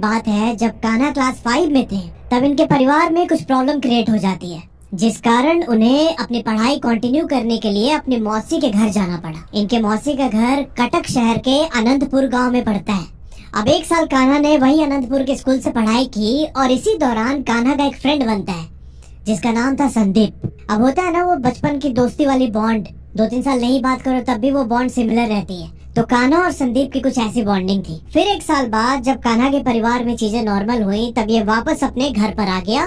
बात है, जब कान्हा क्लास 5 में थे तब इनके परिवार में कुछ प्रॉब्लम क्रिएट हो जाती है, जिस कारण उन्हें अपनी पढ़ाई कंटिन्यू करने के लिए अपनी मौसी के घर जाना पड़ा। इनके मौसी का घर कटक शहर के अनंतपुर गांव में पड़ता है। अब 1 साल कान्हा ने वही अनंतपुर के स्कूल से पढ़ाई की और इसी दौरान कान्हा का एक फ्रेंड बनता है जिसका नाम था संदीप। अब होता है ना वो बचपन की दोस्ती वाली बॉन्ड, 2-3 साल नहीं बात करो तब भी वो बॉन्ड सिमिलर रहती है। तो कान्हा और संदीप की कुछ ऐसी बॉन्डिंग थी। फिर 1 साल बाद जब कान्हा के परिवार में चीजें नॉर्मल हुई तब ये वापस अपने घर पर आ गया,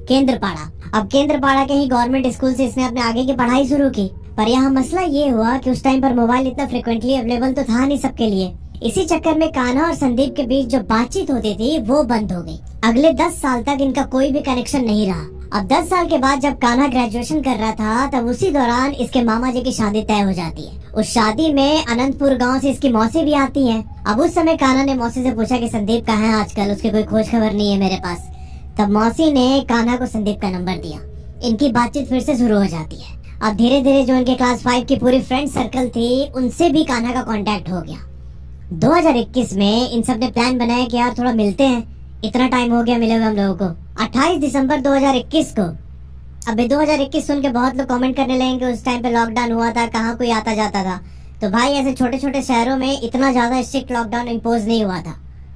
केंद्रपाड़ा। अब केंद्रपाड़ा के ही गवर्नमेंट स्कूल से इसने अपने आगे की पढ़ाई शुरू की। पर यहाँ मसला ये हुआ कि उस टाइम पर मोबाइल इतना फ्रिक्वेंटली अवेलेबल तो था नहीं सबके लिए। इसी चक्कर में कान्हा और संदीप के बीच जो बातचीत होती थी वो बंद हो गई। अगले 10 साल तक इनका कोई भी कनेक्शन नहीं रहा। अब 10 साल के बाद जब कान्हा ग्रेजुएशन कर रहा था तब उसी दौरान इसके मामा जी की शादी तय हो जाती है। उस शादी में अनंतपुर गांव से इसकी मौसी भी आती है। अब उस समय कान्हा ने मौसी से पूछा कि संदीप कहाँ है आजकल, उसकी कोई खोज खबर नहीं है मेरे पास। तब मौसी ने कान्हा को संदीप का नंबर दिया। इनकी बातचीत फिर से शुरू हो जाती है। अब धीरे धीरे जो इनके क्लास 5 की पूरी फ्रेंड सर्कल थी उनसे भी कान्हा का कांटेक्ट हो गया। 2021 में इन सब ने प्लान बनाया कि यार थोड़ा मिलते हैं, इतना टाइम हो गया मिले हुए हम लोगों को। 28 दिसंबर 2021 को, अबे 2021 सुन के बहुत लोग कमेंट करने लगेंगे उस टाइम पे लॉकडाउन हुआ था, कहाँ कोई आता जाता था। तो भाई ऐसे छोटे छोटे शहरों में इतना ज्यादा स्ट्रिक्ट लॉकडाउन इम्पोज नहीं हुआ था,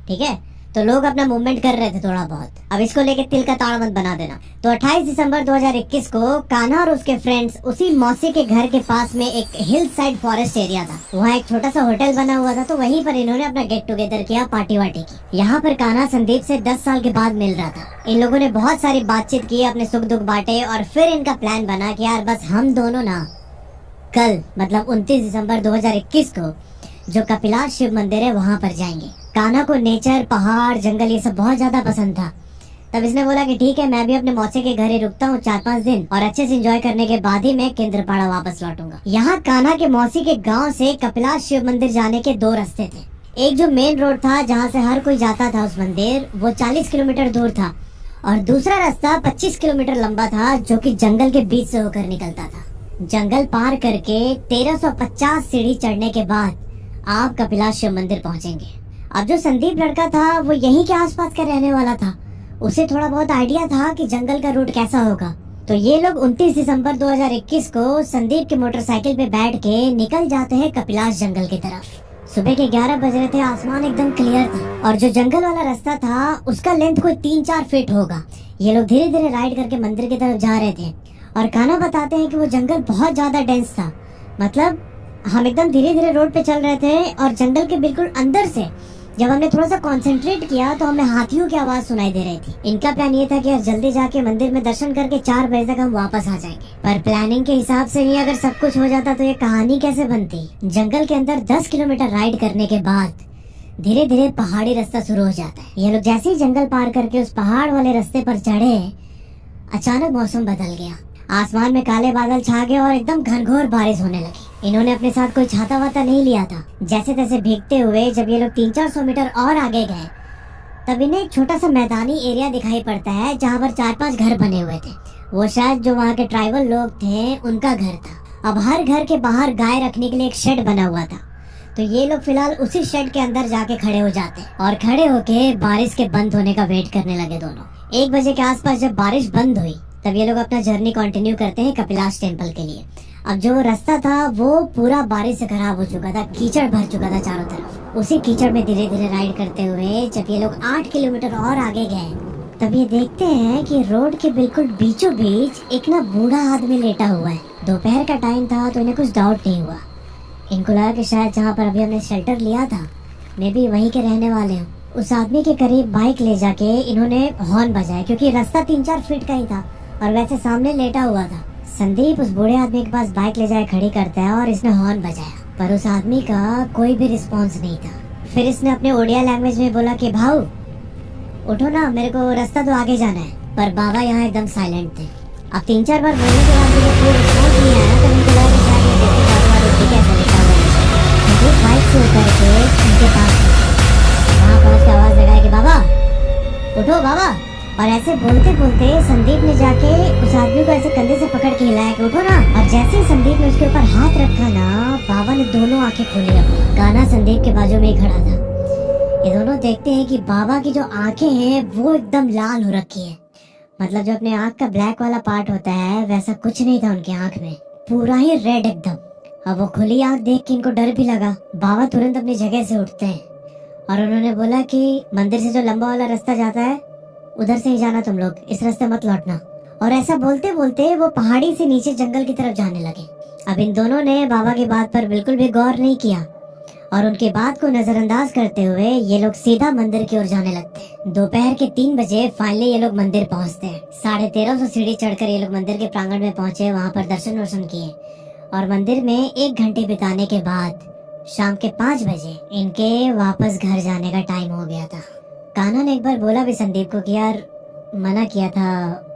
ठीक है। तो लोग अपना मूवमेंट कर रहे थे थोड़ा बहुत। अब इसको लेके तिल का ताड़ मत बना देना। तो 28 दिसंबर 2021 को कान्हा और उसके फ्रेंड्स उसी मौसी के घर के पास में एक हिल साइड फॉरेस्ट एरिया था, वहाँ एक छोटा सा होटल बना हुआ था। तो वहीं पर इन्होंने अपना गेट टुगेदर किया, पार्टी वार्टी की। यहाँ पर कान्हा संदीप से 10 साल के बाद मिल रहा था। इन लोगों ने बहुत सारी बातचीत की, अपने सुख दुख बांटे और फिर इनका प्लान बना कि यार बस हम दोनों ना कल मतलब 29 दिसंबर 2021 को जो कपिलाश शिव मंदिर है वहाँ पर जाएंगे। कान्हा को नेचर, पहाड़, जंगल ये सब बहुत ज्यादा पसंद था। तब इसने बोला कि ठीक है मैं भी अपने मौसी के घर ही रुकता हूँ 4-5 दिन और अच्छे से एंजॉय करने के बाद ही मैं केंद्रपाड़ा वापस लौटूंगा। यहाँ कान्हा के मौसी के गांव से कपिलाश शिव मंदिर जाने के 2 रास्ते थे। एक जो मेन रोड था जहाँ से हर कोई जाता था उस मंदिर, वो 40 किलोमीटर दूर था और दूसरा रास्ता 25 किलोमीटर लंबा था जो की जंगल के बीच से होकर निकलता था। जंगल पार करके 1350 सीढ़ी चढ़ने के बाद आप कपिलाश शिव मंदिर पहुँचेंगे। अब जो संदीप लड़का था वो यहीं के आसपास का रहने वाला था, उसे थोड़ा बहुत आइडिया था कि जंगल का रूट कैसा होगा। तो ये लोग 29 दिसंबर 2021 को संदीप के मोटरसाइकिल पे बैठ के निकल जाते हैं कपिलाश जंगल की तरफ। सुबह के 11 बज रहे थे, आसमान एकदम क्लियर था और जो जंगल वाला रास्ता था उसका लेंथ कोई 3-4 फीट होगा। ये लोग धीरे धीरे राइड करके मंदिर की तरफ जा रहे थे और कान्हा बताते हैं कि वो जंगल बहुत ज्यादा डेंस था। मतलब हम एकदम धीरे धीरे रोड पे चल रहे थे और जंगल के बिल्कुल अंदर से जब हमने थोड़ा सा कंसंट्रेट किया तो हमें हाथियों की आवाज सुनाई दे रही थी। इनका प्लान ये था कि यार जल्दी जाके मंदिर में दर्शन करके 4 बजे तक हम वापस आ जाएंगे। पर प्लानिंग के हिसाब से नहीं, अगर सब कुछ हो जाता तो ये कहानी कैसे बनती। जंगल के अंदर 10 किलोमीटर राइड करने के बाद धीरे धीरे पहाड़ी रास्ता शुरू हो जाता है। ये लोग जैसे ही जंगल पार करके उस पहाड़ वाले रास्ते पर चढ़े, अचानक मौसम बदल गया। आसमान में काले बादल छा गए और एकदम घनघोर बारिश होने लगी। इन्होंने अपने साथ कोई छाता वाता नहीं लिया था। जैसे तैसे भीगते हुए जब ये लोग 300-400 मीटर और आगे गए तब इन्हें एक छोटा सा मैदानी एरिया दिखाई पड़ता है जहाँ पर 4-5 घर बने हुए थे। वो शायद जो वहाँ के ट्राइबल लोग थे उनका घर था। अब हर घर के बाहर गाय रखने के लिए एक शेड बना हुआ था। तो ये लोग फिलहाल उसी शेड के अंदर जाके खड़े हो जाते और खड़े होके बारिश के बंद होने का वेट करने लगे दोनों। 1 बजे के आसपास जब बारिश बंद हुई तब ये लोग अपना जर्नी कंटिन्यू करते हैं कपिलाश टेम्पल के लिए। अब जो रास्ता था वो पूरा बारिश से खराब हो चुका था, कीचड़ भर चुका था चारों तरफ। उसी कीचड़ में धीरे धीरे राइड करते हुए जब ये लोग 8 किलोमीटर और आगे गए तब ये देखते हैं कि रोड के बिल्कुल बीचों बीच एक ना बूढ़ा आदमी लेटा हुआ है। दोपहर का टाइम था तो इन्हें कुछ डाउट नहीं हुआ। इनको लगा कि शायद जहाँ पर अभी हमने शेल्टर लिया था मे भी वहीं के रहने वाले हों। उस आदमी के करीब बाइक ले जाके इन्होंने हॉर्न बजाया क्योंकि रास्ता 3-4 फीट का ही था और वैसे सामने लेटा हुआ था। संदीप उस बूढ़े आदमी के पास बाइक ले जाए खड़ी करता है और इसने हॉर्न बजाया पर उस आदमी का कोई भी रिस्पॉन्स नहीं था। फिर इसने अपने ओडिया लैंग्वेज में बोला कि भाऊ उठो ना, मेरे को रास्ता तो आगे जाना है। पर बाबा यहाँ एकदम साइलेंट थे। अब 3-4 बार बोलने के बाद मुझे कोई रिस्पॉन्स नहीं आया तो मुझे लगा कि शायद ये देसी दारू वाली ठीक है लेटा हुआ है। संदीप बाइक से उतर के उनके पास वहाँ पहुँच के आवाज लगाई कि बाबा उठो बाबा। और ऐसे बोलते बोलते संदीप ने जाके उस आदमी को ऐसे कंधे से पकड़ के हिलाया कि उठो ना। और जैसे ही संदीप ने उसके ऊपर हाथ रखा ना, बाबा ने दोनों आंखें खोली। अब कान्हा संदीप के बाजू में ही खड़ा था। ये दोनों देखते हैं कि बाबा की जो आंखें हैं वो एकदम लाल हो रखी है। मतलब जो अपने आंख का ब्लैक वाला पार्ट होता है वैसा कुछ नहीं था उनकी आंख में, पूरा ही रेड एकदम। अब वो खुली आंख देख के इनको डर भी लगा। बाबा तुरंत अपनी जगह से उठते हैं और उन्होंने बोला कि मंदिर से जो लंबा वाला रास्ता जाता है उधर से ही जाना तुम लोग, इस रास्ते मत लौटना। और ऐसा बोलते बोलते वो पहाड़ी से नीचे जंगल की तरफ जाने लगे। अब इन दोनों ने बाबा की बात पर बिल्कुल भी गौर नहीं किया और उनकी बात को नजरअंदाज करते हुए ये लोग सीधा मंदिर की ओर जाने लगते हैं। दोपहर के 3 बजे फाइनली ये लोग मंदिर पहुंचते हैं। 1350 सीढ़ी चढ़कर ये लोग मंदिर के प्रांगण में पहुंचे, वहां पर दर्शन वर्शन किए और मंदिर में 1 घंटे बिताने के बाद शाम के 5 बजे इनके वापस घर जाने का टाइम हो गया था। कान्हा ने एक बार बोला भी संदीप को कि यार मना किया था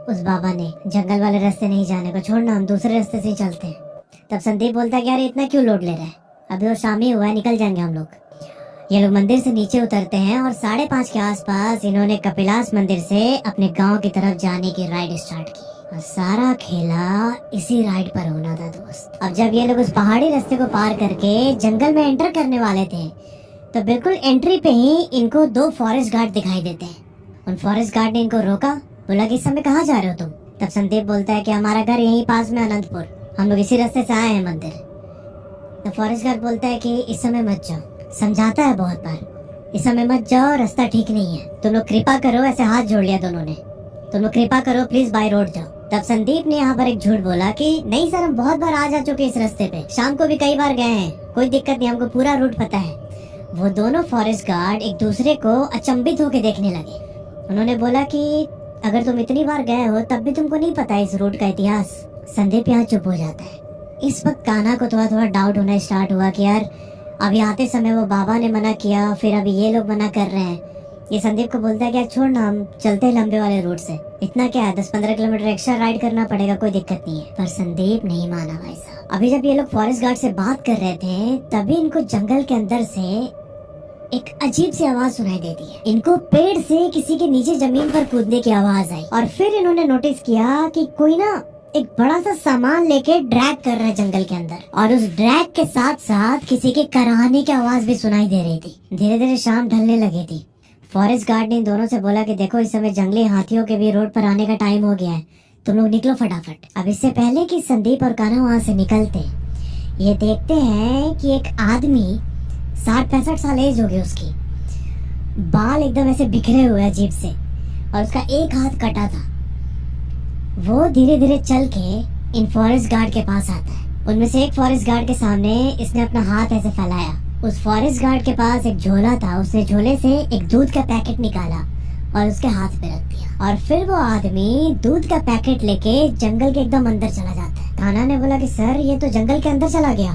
उस बाबा ने जंगल वाले रास्ते नहीं जाने को, छोड़ना हम दूसरे रास्ते से ही चलते हैं। तब संदीप बोलता है कि यार इतना क्यों लोड ले रहा है, अभी वो शाम ही हुआ है, निकल जाएंगे हम लोग। ये लोग मंदिर से नीचे उतरते हैं और 5:30 के आसपास इन्होंने कपिलास मंदिर से अपने गांव की तरफ जाने की राइड स्टार्ट की और सारा खेला इसी राइड पर होना था दोस्त। अब जब ये लोग उस पहाड़ी रास्ते को पार करके जंगल में एंटर करने वाले थे तो बिल्कुल एंट्री पे ही इनको 2 फॉरेस्ट गार्ड दिखाई देते हैं। उन फॉरेस्ट गार्ड ने इनको रोका, बोला कि इस समय कहाँ जा रहे हो तुम। तब संदीप बोलता है कि हमारा घर यहीं पास में अनंतपुर, हम लोग इसी रास्ते से आए हैं मंदिर। तो फॉरेस्ट गार्ड बोलता है कि इस समय मत जाओ, समझाता है बहुत बार, इस समय मत जाओ, रास्ता ठीक नहीं है, तुम लोग कृपा करो, ऐसे हाथ जोड़ लिया दोनों ने, तुम लोग कृपा करो प्लीज बाय रोड जाओ। तब संदीप ने यहाँ पर एक झूठ बोला कि नहीं सर, हम बहुत बार आ जा चुके इस रास्ते पे, शाम को भी कई बार गए हैं, कोई दिक्कत नहीं, हमको पूरा रूट पता है। वो दोनों फॉरेस्ट गार्ड एक दूसरे को अचंभित होकर देखने लगे। उन्होंने बोला कि अगर तुम इतनी बार गए हो तब भी तुमको नहीं पता इस रूट का इतिहास। संदीप यहाँ चुप हो जाता है। इस वक्त कान्हा को थोड़ा थोड़ा डाउट होना स्टार्ट हुआ कि यार अभी आते समय वो बाबा ने मना किया, फिर अभी ये लोग मना कर रहे हैं। ये संदीप को बोलता है कि यार छोड़ ना, हम चलते हैं लंबे वाले रूट से, इतना क्या है, 10-15 किलोमीटर एक्स्ट्रा राइड करना पड़ेगा, कोई दिक्कत नहीं है। पर संदीप नहीं माना भाई साहब। अभी जब ये लोग फॉरेस्ट गार्ड से बात कर रहे थे तभी इनको जंगल के अंदर से एक अजीब सी आवाज सुनाई देती है। इनको पेड़ से किसी के नीचे जमीन पर कूदने की आवाज आई और फिर इन्होंने नोटिस किया कि कोई ना एक बड़ा सा सामान लेके ड्रैग कर रहा है जंगल के अंदर, और उस ड्रैग के साथ साथ किसी के कराहने की आवाज भी सुनाई दे रही थी। धीरे धीरे शाम ढलने लगी थी। फॉरेस्ट गार्ड ने इन दोनों से बोला कि देखो इस समय जंगली हाथियों के भी रोड पर आने का टाइम हो गया है, तुम लोग निकलो फटाफट। अब इससे पहले कि संदीप और कान्हा वहाँ से निकलते, ये देखते हैं कि एक आदमी 60-65 साल एज होगी उसकी, बाल एकदम ऐसे बिखरे हुए अजीब से और उसका एक हाथ कटा था। वो धीरे धीरे चल के इन फॉरेस्ट गार्ड के पास आता है। उनमें से एक फॉरेस्ट गार्ड के सामने इसने अपना हाथ ऐसे फैलाया। उस फॉरेस्ट गार्ड के पास एक झोला था, उसने झोले से एक दूध का पैकेट निकाला और उसके हाथ पे रख दिया और फिर वो आदमी दूध का पैकेट लेके जंगल के एकदम अंदर चला जाता है। कान्हा ने बोला कि सर ये तो जंगल के अंदर चला गया,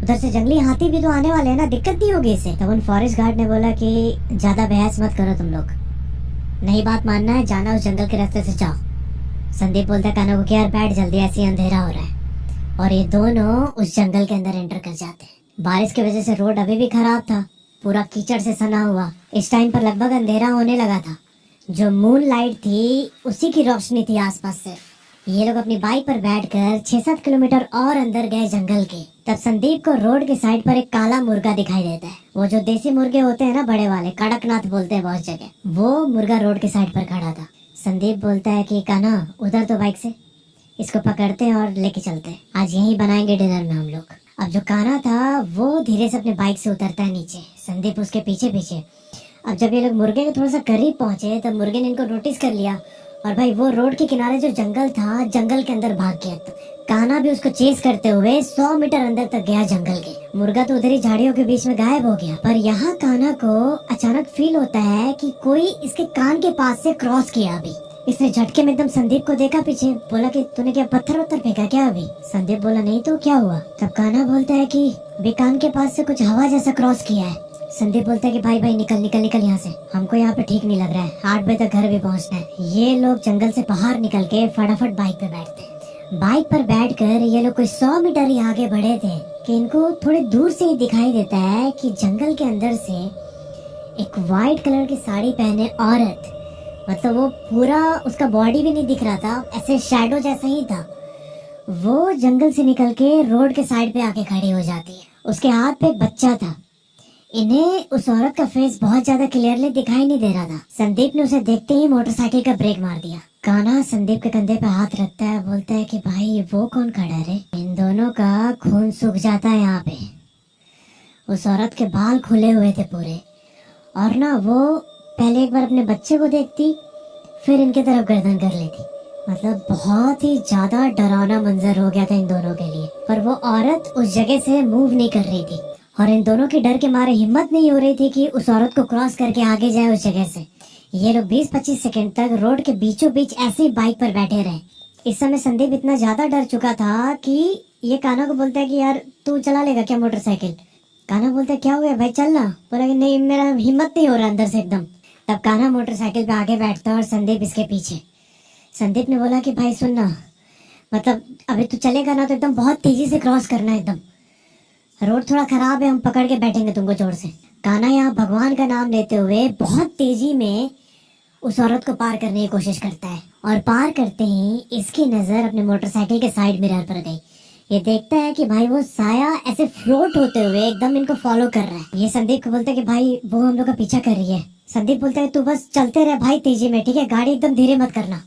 उधर से जंगली हाथी भी तो आने वाले हैं ना, दिक्कत नहीं होगी इसे। तब उन फॉरेस्ट गार्ड ने बोला कि ज्यादा बहस मत करो तुम लोग, नहीं बात मानना है, जाना उस जंगल के रास्ते से जाओ। संदीप बोलता है कान्हा को कि यार बैठ जल्दी, ऐसे अंधेरा हो रहा है। और ये दोनों उस जंगल के अंदर एंटर कर जाते हैं। बारिश की वजह से रोड अभी भी खराब था, पूरा कीचड़ से सना हुआ। इस टाइम पर लगभग अंधेरा होने लगा था। जो मून लाइट थी उसी की रोशनी थी आसपास सिर्फ। ये लोग अपनी बाइक पर बैठकर 6-7 किलोमीटर और अंदर गए जंगल के। तब संदीप को रोड के साइड पर एक काला मुर्गा दिखाई देता है। वो जो देसी मुर्गे होते हैं ना बड़े वाले, कड़कनाथ बोलते हैं बहुत जगह, वो मुर्गा रोड के साइड पर खड़ा था। संदीप बोलता है कि कान्हा उधर तो बाइक से, इसको पकड़ते हैं और लेके चलते हैं, आज यहीं बनाएंगे डिनर में हम लोग। अब जो कान्हा था वो धीरे से अपने बाइक से उतरता है नीचे, संदीप उसके पीछे पीछे। अब जब ये लोग मुर्गे के थोड़ा सा करीब पहुंचे तब मुर्गे ने इनको नोटिस कर लिया और भाई वो रोड के किनारे जो जंगल था, जंगल के अंदर भाग गया। कान्हा भी उसको चेस करते हुए 100 मीटर अंदर तक गया जंगल के। मुर्गा तो उधर ही झाड़ियों के बीच में गायब हो गया। पर यहाँ कान्हा को अचानक फील होता है कि कोई इसके कान के पास से क्रॉस किया। अभी इसने झटके में एकदम संदीप को देखा पीछे, बोला कि तूने क्या पत्थर उत्तर फेंका क्या अभी? संदीप बोला नहीं तो क्या हुआ? तब कान्हा बोलता है कि बेकान के पास से कुछ हवा जैसा क्रॉस किया है। संदीप बोलता है कि भाई निकल निकल निकल यहाँ से, हमको यहाँ पे ठीक नहीं लग रहा है, 8 बजे तक घर भी पहुँचना है। ये लोग जंगल से बाहर निकल के फटाफट बाइक पे बैठते हैं। बाइक पर बैठकर ये लोग कोई 100 मीटर ही आगे बढ़े थे कि इनको थोड़े दूर से ही दिखाई देता है कि जंगल के अंदर से एक व्हाइट कलर की साड़ी पहने औरत, मतलब वो पूरा उसका बॉडी भी नहीं दिख रहा था, ऐसे शैडो जैसा ही था, वो जंगल से निकल के रोड के साइड पे आके खड़ी हो जाती है। उसके हाथ पे एक बच्चा था। इन्हें उस औरत का फेस बहुत ज्यादा क्लियरली दिखाई नहीं दे रहा था। संदीप ने उसे देखते ही मोटरसाइकिल का ब्रेक मार दिया। कान्हा संदीप के कंधे पे हाथ रखता है, बोलता है कि भाई वो कौन खड़ा है? इन दोनों का खून सूख जाता है यहाँ पे। उस औरत के बाल खुले हुए थे पूरे, और ना वो पहले एक बार अपने बच्चे को देखती, फिर इनके तरफ गर्दन कर लेती। मतलब बहुत ही ज्यादा डरावना मंजर हो गया था इन दोनों के लिए। पर वो औरत उस जगह से मूव नहीं कर रही थी, और इन दोनों की डर के मारे हिम्मत नहीं हो रही थी कि उस औरत को क्रॉस करके आगे जाए उस जगह से। ये लोग 20-25 सेकंड तक रोड के बीचों बीच ऐसे ही बाइक पर बैठे रहे। इस समय संदीप इतना ज्यादा डर चुका था कि ये कान्हा को बोलता है कि यार तू चला लेगा क्या मोटरसाइकिल? कान्हा बोलता है क्या हो गया भाई, चलना। बोला कि नहीं, मेरा हिम्मत नहीं हो रहा अंदर से एकदम। तब कान्हा मोटरसाइकिल पे आगे बैठता है और संदीप इसके पीछे। संदीप ने बोला कि भाई सुनना, मतलब अभी तू चलेगा ना तो एकदम बहुत तेजी से क्रॉस करना है एकदम। रोड थोड़ा खराब है, हम पकड़ के बैठेंगे तुमको जोर से। कान्हा यहाँ भगवान का नाम लेते हुए बहुत तेजी में उस औरत को पार करने की कोशिश करता है, और पार करते ही इसकी नजर अपने मोटरसाइकिल के साइड मिरर पर गई। ये देखता है कि भाई वो साया ऐसे फ्लोट होते हुए एकदम इनको फॉलो कर रहा है। ये संदीप को बोलता है कि भाई वो हम लोग का पीछा कर रही है। संदीप बोलता है तू बस चलते रहे भाई तेजी में, ठीक है, गाड़ी एकदम धीरे मत करना।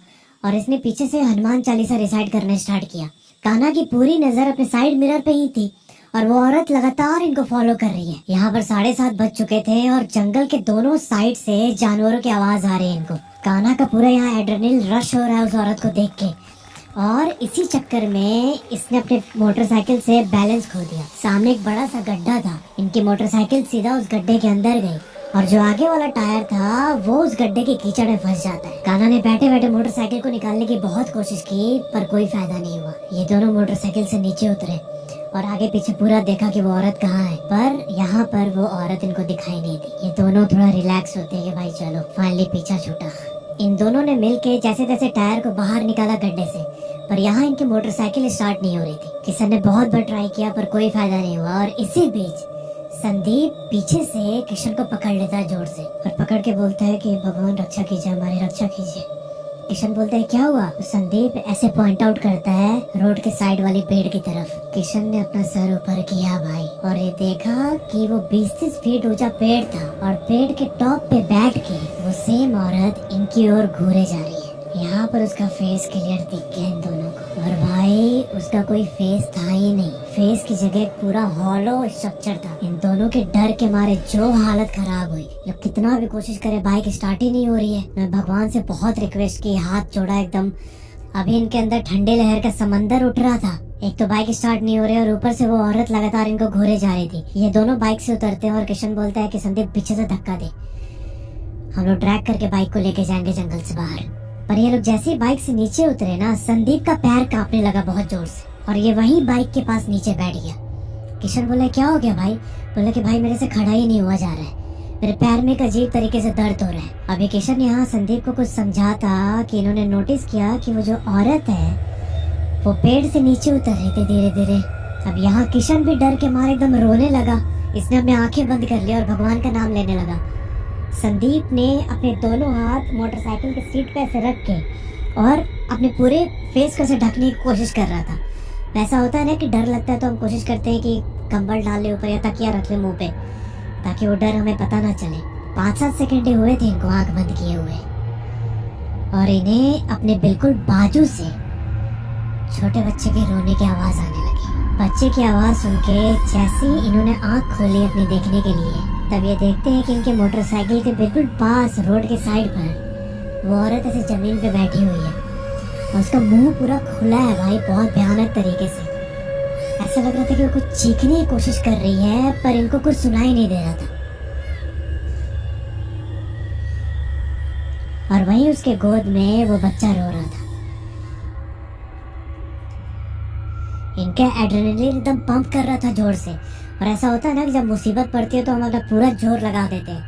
और इसने पीछे से हनुमान चालीसा रिसाइट करना स्टार्ट किया। कान्हा की पूरी नजर अपने साइड मिरर पे ही थी, और वो औरत लगातार इनको फॉलो कर रही है। यहाँ पर 7:30 बज चुके थे, और जंगल के दोनों साइड से जानवरों की आवाज आ रही है इनको। कान्हा का पूरा यहाँ एड्रेनलिन रश हो रहा है उस औरत को देख के, और इसी चक्कर में इसने अपने मोटरसाइकिल से बैलेंस खो दिया। सामने एक बड़ा सा गड्ढा था, इनकी मोटरसाइकिल सीधा उस गड्ढे के अंदर गई, और जो आगे वाला टायर था वो उस गड्ढे के कीचड़ में फंस जाता है। कान्हा ने बैठे बैठे मोटरसाइकिल को निकालने की बहुत कोशिश की, पर कोई फायदा नहीं हुआ। ये दोनों मोटरसाइकिल से नीचे उतरे और आगे पीछे पूरा देखा कि वो औरत कहाँ है, पर यहाँ पर वो औरत इनको दिखाई नहीं दी। ये दोनों थोड़ा रिलैक्स होते हैं कि भाई चलो फाइनली पीछा छूटा। इन दोनों ने मिलके जैसे तैसे टायर को बाहर निकाला गड्ढे से, पर यहाँ इनकी मोटरसाइकिल स्टार्ट नहीं हो रही थी। किशन ने बहुत बार ट्राई किया पर कोई फायदा नहीं हुआ, और इसी बीच संदीप पीछे से किशन को पकड़ लेता है जोर से, और पकड़ के बोलता है कि भगवान रक्षा कीजिए, हमारी रक्षा कीजिए। किशन बोलता है क्या हुआ? संदीप ऐसे पॉइंट आउट करता है रोड के साइड वाली पेड़ की तरफ। किशन ने अपना सर ऊपर किया भाई, और ये देखा कि वो 20-30 फीट ऊंचा पेड़ था, और पेड़ के टॉप पे बैठ के वो सेम औरत इनकी ओर घूरे जा रही है। यहाँ पर उसका फेस क्लियर दिख गया इन दोनों को, और भाई उसका कोई फेस था ही नहीं। फेस की जगह पूरा हॉलो स्ट्रक्चर था। इन दोनों के डर के मारे जो हालत खराब हुई, जब कितना भी कोशिश करे बाइक स्टार्ट ही नहीं हो रही है। मैं भगवान से बहुत रिक्वेस्ट की, हाथ जोड़ा एकदम। अभी इनके अंदर ठंडे लहर का समंदर उठ रहा था। एक तो बाइक स्टार्ट नहीं हो रही, और ऊपर से वो औरत लगातार इनको घूरे जा रही थी। ये दोनों बाइक से उतरते हैं, और किशन बोलता है कि संदीप पीछे से धक्का दे, हम लोग ड्रैग करके बाइक को लेके जाएंगे जंगल से बाहर। पर ये लोग जैसे ही बाइक से नीचे उतरे ना, संदीप का पैर कांपने लगा बहुत जोर से, और ये वहीं बाइक के पास नीचे बैठ गया। किशन बोला क्या हो गया भाई? बोला कि भाई मेरे से खड़ा ही नहीं हुआ जा रहा है, मेरे पैर में एक अजीब तरीके से दर्द हो रहा है। अभी किशन यहाँ संदीप को कुछ समझाता कि इन्होंने नोटिस किया कि वो जो औरत है वो पेड़ से नीचे उतर रही थी धीरे धीरे। अब यहाँ किशन भी डर के मारे एकदम रोने लगा। इसने अपनी आंखें बंद कर ली और भगवान का नाम लेने लगा। संदीप ने अपने दोनों हाथ मोटरसाइकिल के सीट पे ऐसे रख के और अपने पूरे फेस को से ढकने की कोशिश कर रहा था। ऐसा होता है ना कि डर लगता है तो हम कोशिश करते हैं कि कंबल डाल ले ऊपर या तकिया रख ले मुंह पे, ताकि वो डर हमें पता ना चले। 5-7 सेकंड ही हुए थे इनको आंख बंद किए हुए, और इन्हें अपने बिल्कुल बाजू से छोटे बच्चे के रोने की आवाज आने लगी। बच्चे की आवाज सुन के जैसे ही इन्होंने आंख खोली अपनी देखने के लिए, तब ये देखते हैं कि इनके मोटरसाइकिल के बिल्कुल पास रोड के साइड पर वो औरत ऐसे जमीन पे बैठी हुई है, और उसका मुंह पूरा खुला है भाई, बहुत भयानक तरीके से। ऐसा लग रहा था कि वो कुछ चीखने की कोशिश कर रही है, पर इनको कुछ सुनाई नहीं दे रहा था। और वहीं उसके गोद में वो बच्चा रो रहा था। इनका एड्रेनलिन एकदम पंप कर रहा था जोर से, और ऐसा होता है ना कि जब मुसीबत पड़ती है तो हम अपना पूरा जोर लगा देते हैं।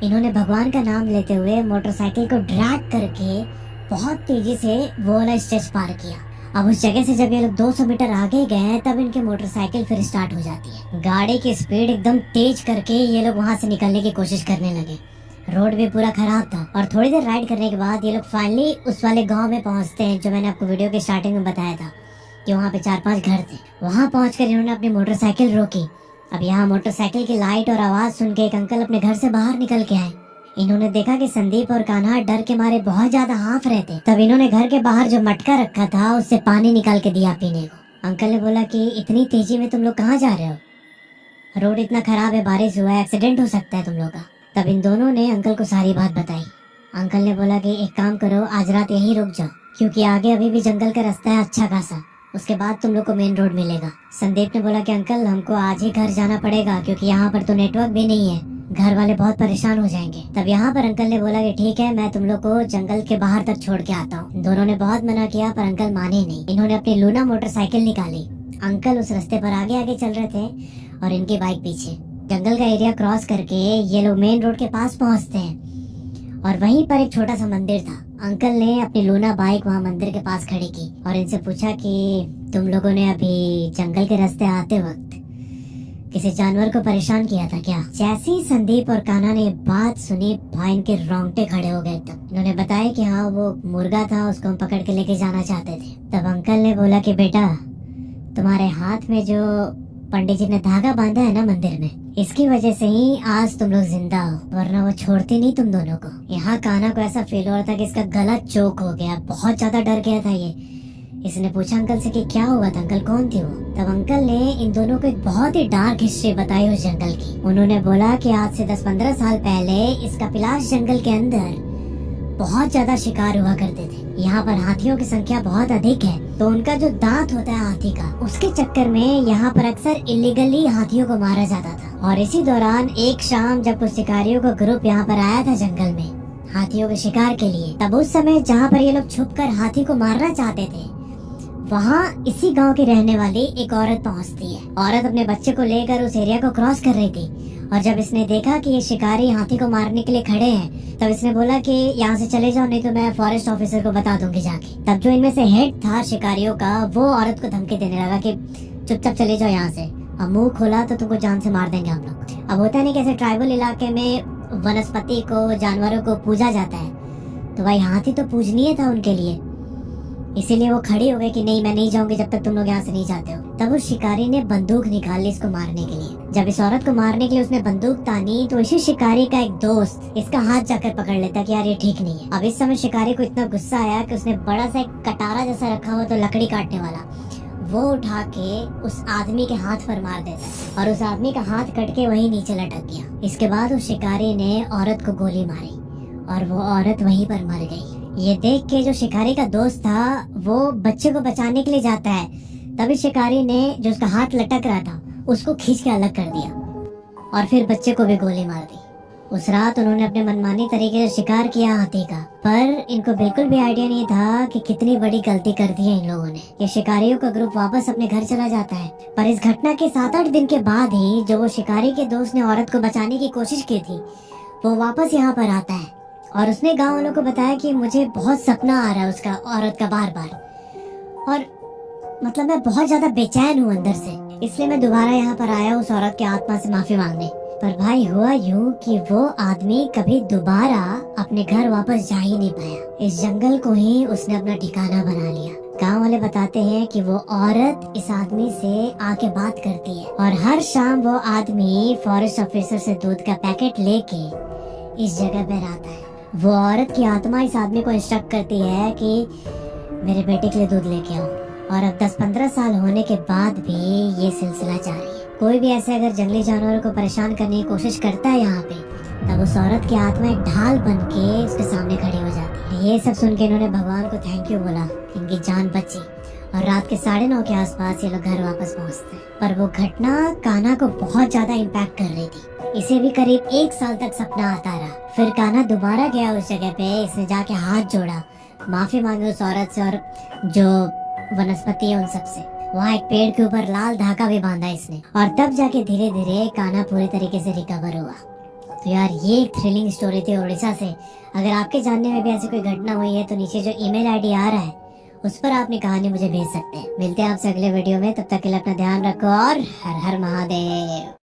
इन्होंने भगवान का नाम लेते हुए मोटरसाइकिल को ड्रैग करके बहुत तेजी से वो वाला स्ट्रेच पार किया। अब उस जगह से जब ये लोग 200 मीटर आगे गए, तब इनकी मोटरसाइकिल फिर स्टार्ट हो जाती है। गाड़ी की स्पीड एकदम तेज करके ये लोग वहाँ से निकलने की कोशिश करने लगे। रोड भी पूरा खराब था, और थोड़ी देर राइड करने के बाद ये लोग फाइनली उस वाले गाँव में पहुँचते हैं जो मैंने आपको वीडियो के स्टार्टिंग में बताया था कि वहाँ पे 4-5 घर थे। वहाँ पहुँचकर इन्होंने अपनी मोटरसाइकिल रोकी अब यहाँ मोटरसाइकिल की लाइट और आवाज सुन के एक अंकल अपने घर से बाहर निकल के आए। इन्होंने देखा कि संदीप और कान्हा डर के मारे बहुत ज्यादा हाँफ रहे थे। तब इन्होंने घर के बाहर जो मटका रखा था उससे पानी निकाल के दिया पीने को। अंकल ने बोला कि इतनी तेजी में तुम लोग कहाँ जा रहे हो? रोड इतना खराब है, बारिश हुआ है, एक्सीडेंट हो सकता है तुम लोग का। तब इन दोनों ने अंकल को सारी बात बताई। अंकल ने बोला कि एक काम करो, आज रात यहीं रुक जाओ, क्योंकि आगे अभी भी जंगल का रास्ता है अच्छा खासा, उसके बाद तुम लोग को मेन रोड मिलेगा। संदीप ने बोला कि अंकल हमको आज ही घर जाना पड़ेगा, क्योंकि यहाँ पर तो नेटवर्क भी नहीं है, घर वाले बहुत परेशान हो जाएंगे। तब यहाँ पर अंकल ने बोला कि ठीक है, मैं तुम लोग को जंगल के बाहर तक छोड़ के आता हूँ। दोनों ने बहुत मना किया पर अंकल माने नहीं। इन्होंने अपनी लूना मोटरसाइकिल निकाली। अंकल उस रास्ते पर आगे आगे चल रहे थे और इनकी बाइक पीछे। जंगल का एरिया क्रॉस करके ये लोग मेन रोड के पास पहुँचते हैं और वहीं पर एक छोटा सा मंदिर था। अंकल ने अपनी लूना बाइक वहाँ मंदिर के पास खड़ी की और इनसे पूछा कि तुम लोगों ने अभी जंगल के रास्ते आते वक्त किसी जानवर को परेशान किया था क्या? जैसे ही संदीप और कान्हा ने बात सुनी, भाई इनके रोंगटे खड़े हो गए। तब इन्होंने बताया कि हाँ, वो मुर्गा था, उसको हम पकड़ के लेके जाना चाहते थे। तब अंकल ने बोला कि बेटा, तुम्हारे हाथ में जो पंडित जी ने धागा बांधा है ना मंदिर में, इसकी वजह से ही आज तुम लोग जिंदा हो, वरना वो छोड़ती नहीं तुम दोनों को। यहाँ कान्हा को ऐसा फील हो रहा था कि इसका गला चोक हो गया, बहुत ज्यादा डर गया था ये। इसने पूछा अंकल से कि क्या हुआ था, अंकल कौन थी वो? तब अंकल ने इन दोनों को एक बहुत ही डार्क हिस्ट्री बताई उस जंगल की। उन्होंने बोला कि आज से 10-15 साल पहले इस कपिलाश जंगल के अंदर बहुत ज्यादा शिकार हुआ करते थे। यहाँ पर हाथियों की संख्या बहुत अधिक है, तो उनका जो दांत होता है हाथी का, उसके चक्कर में यहाँ पर अक्सर इलीगली हाथियों को मारा जाता था। और इसी दौरान एक शाम जब कुछ शिकारियों का ग्रुप यहाँ पर आया था जंगल में हाथियों के शिकार के लिए, तब उस समय जहाँ पर ये लोग छुपकर हाथी को मारना चाहते थे, वहाँ इसी गांव की रहने वाली एक औरत पहुँचती है। औरत अपने बच्चे को लेकर उस एरिया को क्रॉस कर रही थी और जब इसने देखा कि ये शिकारी हाथी को मारने के लिए खड़े हैं, तब इसने बोला कि यहाँ से चले जाओ, नहीं तो मैं फॉरेस्ट ऑफिसर को बता दूंगी जाके। तब जो इनमें से हेड था शिकारियों का, वो औरत को धमकी देने लगा कि चुपचाप चले जाओ यहाँ से, और मुंह खोला तो तुमको जान से मार देंगे हम लोग। अब होता नहीं कैसे ट्राइबल इलाके में वनस्पति को, जानवरों को पूजा जाता है, तो भाई हाथी तो पूजनीय था उनके लिए, इसीलिए वो खड़ी हो गई कि नहीं, मैं नहीं जाऊंगी जब तक तुम लोग यहाँ से नहीं जाते हो। तब उस शिकारी ने बंदूक निकाल ली इसको मारने के लिए। जब इस औरत को मारने के लिए उसने बंदूक तानी, तो इसी शिकारी का एक दोस्त इसका हाथ जाकर पकड़ लेता कि यार ये ठीक नहीं है। अब इस समय शिकारी को इतना गुस्सा आया कि उसने बड़ा सा एक कटारा जैसा रखा हुआ, तो लकड़ी काटने वाला, वो उठा के उस आदमी के हाथ पर मार देता और उस आदमी का हाथ कट के वही नीचे लटक गया। इसके बाद उस शिकारी ने औरत को गोली मारी और वो औरत वहीं पर मर गई। ये देख के जो शिकारी का दोस्त था वो बच्चे को बचाने के लिए जाता है, तभी शिकारी ने जो उसका हाथ लटक रहा था उसको खींच के अलग कर दिया और फिर बच्चे को भी गोली मार दी। उस रात उन्होंने अपने मनमानी तरीके से शिकार किया हाथी का, पर इनको बिल्कुल भी आइडिया नहीं था कि कितनी बड़ी गलती कर दी है इन लोगों ने। ये शिकारियों का ग्रुप वापस अपने घर चला जाता है, पर इस घटना के 7-8 दिन के बाद ही जो वो शिकारी के दोस्त ने औरत को बचाने की कोशिश की थी, वो वापस यहाँ पर आता है और उसने गांव वालों को बताया कि मुझे बहुत सपना आ रहा है उसका, औरत का बार बार, और मतलब मैं बहुत ज्यादा बेचैन हूँ अंदर से, इसलिए मैं दोबारा यहाँ पर आया उस औरत की आत्मा से माफी मांगने। पर भाई हुआ यूँ कि वो आदमी कभी दोबारा अपने घर वापस जा ही नहीं पाया। इस जंगल को ही उसने अपना ठिकाना बना लिया। गांव वाले बताते हैं कि वो औरत इस आदमी से आके बात करती है और हर शाम वो आदमी फॉरेस्ट ऑफिसर से दूध का पैकेट लेके इस जगह पर आता है। वो औरत की आत्मा इस आदमी को इंस्ट्रक्ट करती है कि मेरे बेटे के लिए दूध लेके आओ। और अब 10-15 साल होने के बाद भी ये सिलसिला जारी है। कोई भी ऐसे अगर जंगली जानवरों को परेशान करने की कोशिश करता है यहाँ पे, तब उस औरत की आत्मा एक ढाल बन के उसके सामने खड़ी हो जाती है। ये सब सुन के इन्होंने भगवान को थैंक यू बोला, इनकी जान बची और रात के 9:30 के आसपास ये लोग घर वापस पहुँचते हैं। पर वो घटना कान्हा को बहुत ज्यादा इम्पैक्ट कर रही थी। इसे भी करीब 1 साल तक सपना आता रहा। फिर कान्हा दोबारा गया उस जगह पे, इसने जाके हाथ जोड़ा, माफी मांगी उस औरत से और जो वनस्पति है उन सब से। वहाँ एक पेड़ के ऊपर लाल धागा भी बांधा इसने और तब जाके धीरे धीरे कान्हा पूरी तरीके से रिकवर हुआ। तो यार ये एक थ्रिलिंग स्टोरी थी उड़ीसा से। अगर आपके जानने में भी ऐसी कोई घटना हुई है तो नीचे जो ईमेल आईडी आ रहा है उस पर अपनी कहानी मुझे भेज सकते हैं। मिलते हैं आपसे अगले वीडियो में, तब तक के लिए अपना ध्यान रखो और हर हर महादेव।